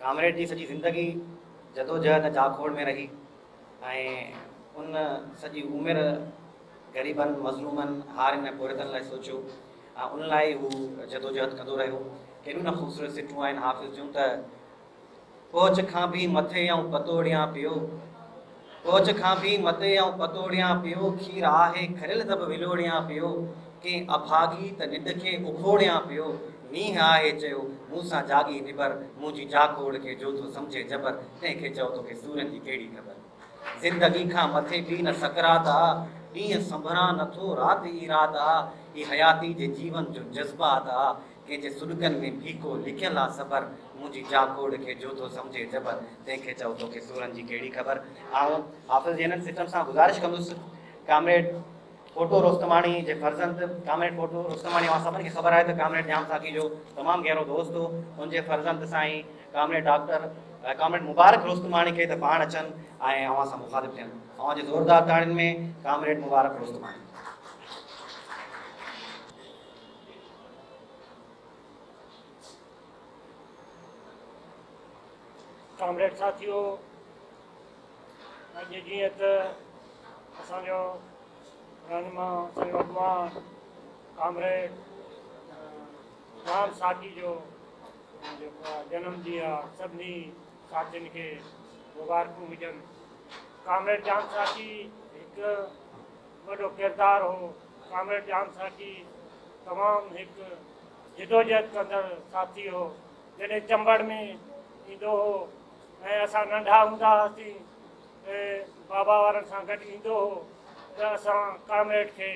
Comrade जी सॼी ज़िंदगी जदोजहद जाखोड़ में रही ऐं उन सॼी उमिरि ग़रीबनि मज़लूमनि हारियुनि ऐं पोरतनि लाइ सोचियो ऐं उन लाइ हू जदोजहद कंदो रहियो। कहिड़ियूं न ख़ूबसूरत सिटूं आहिनि हाफ़िज़ जूं त कोच खां बि मथे ऐं पतोड़ियां पियो, कोच खां बि मथे ऐं पतोड़ियां पियो, खीर आहे खरियल त बि विलोड़ियां पियो, कंहिं अभागी त निंड खे उखोड़ियां पियो, मींहुं आहे चयो मूंसां जागी निबर, मुंहिंजी जाखोड़ खे जो थो सम्झे जबर, तंहिंखे चओ तोखे सूरनि जी कहिड़ी ख़बर। ज़िंदगी खां मथे बि न सकरात आ, ॾींहं संभरां नथो राति ई राति आ, ही हयाती जे जीवन जो जज़्बात आ, कंहिंजे सुॾकनि में फीको लिखियल आहे सबर, मुंहिंजी जाखोड़ खे जो थो सम्झे जबर, तंहिंखे चओ तोखे सूरनि जी कहिड़ी ख़बर। ऐं हाफ़िज़ जी हिननि सिस्टम सां गुज़ारिश कंदुसि, कामरेड फोटो रोस्तमाणी जे फर्ज़ंद कामरेड फोटो रोस्तमाणी, असां सभिनी खे ख़बर आहे त कामरेड जाम साकी जो तमामु गहरो दोस्त हो, उनजे फर्ज़ंद साईं कामरेड डॉक्टर कामरेड मुबारक रोस्तमाणी खे त पाण अचनि ऐं अवां सां मुखातिब थियनि। अवां जे ज़ोरदार ताड़ियुनि में कामरेड मुबारक रोस्तमाणी। कामरेड साथियों, अॼु जीअं त असांजो रहनुमा असांजो अॻवान कामरेड जाम साकी जो जेको आहे जनम ॾींहुं आहे, सभिनी साथियुनि खे मुबारकूं हुजनि। कामरेड जाम साकी हिकु वॾो किरदारु हो। कामरेड जाम साकी तमामु हिकु जिदोजहद कंदड़ साथी हो। जॾहिं चंबड़ में ईंदो हो ऐं असां नंढा हूंदा हुआसीं, बाबा वारनि सां गॾु ईंदो हो त असां कामरेड खे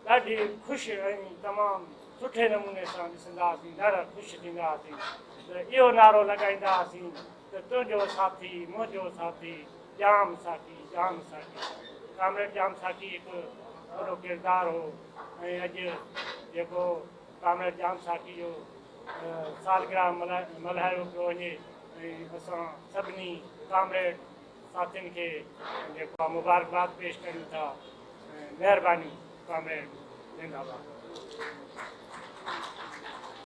ॾाढी ख़ुशि ऐं तमामु सुठे नमूने सां ॾिसंदा हुआसीं, ॾाढा ख़ुशि थींदा हुआसीं। त इहो नारो लॻाईंदा हुआसीं त तुंहिंजो साथी मुंहिंजो साथी जाम साकी जाम साकी। कामरेड जाम साकी हिकु वॾो किरदारु हो ऐं अॼु जेको कामरेड जाम साकी जो सालगिरह मल्हायो पियो वञे ऐं असां सभिनी कामरेड साथियुनि खे जेको आहे मुबारकबाद पेश कयूं था। महिरबानी कामरेड जिंदाबाद।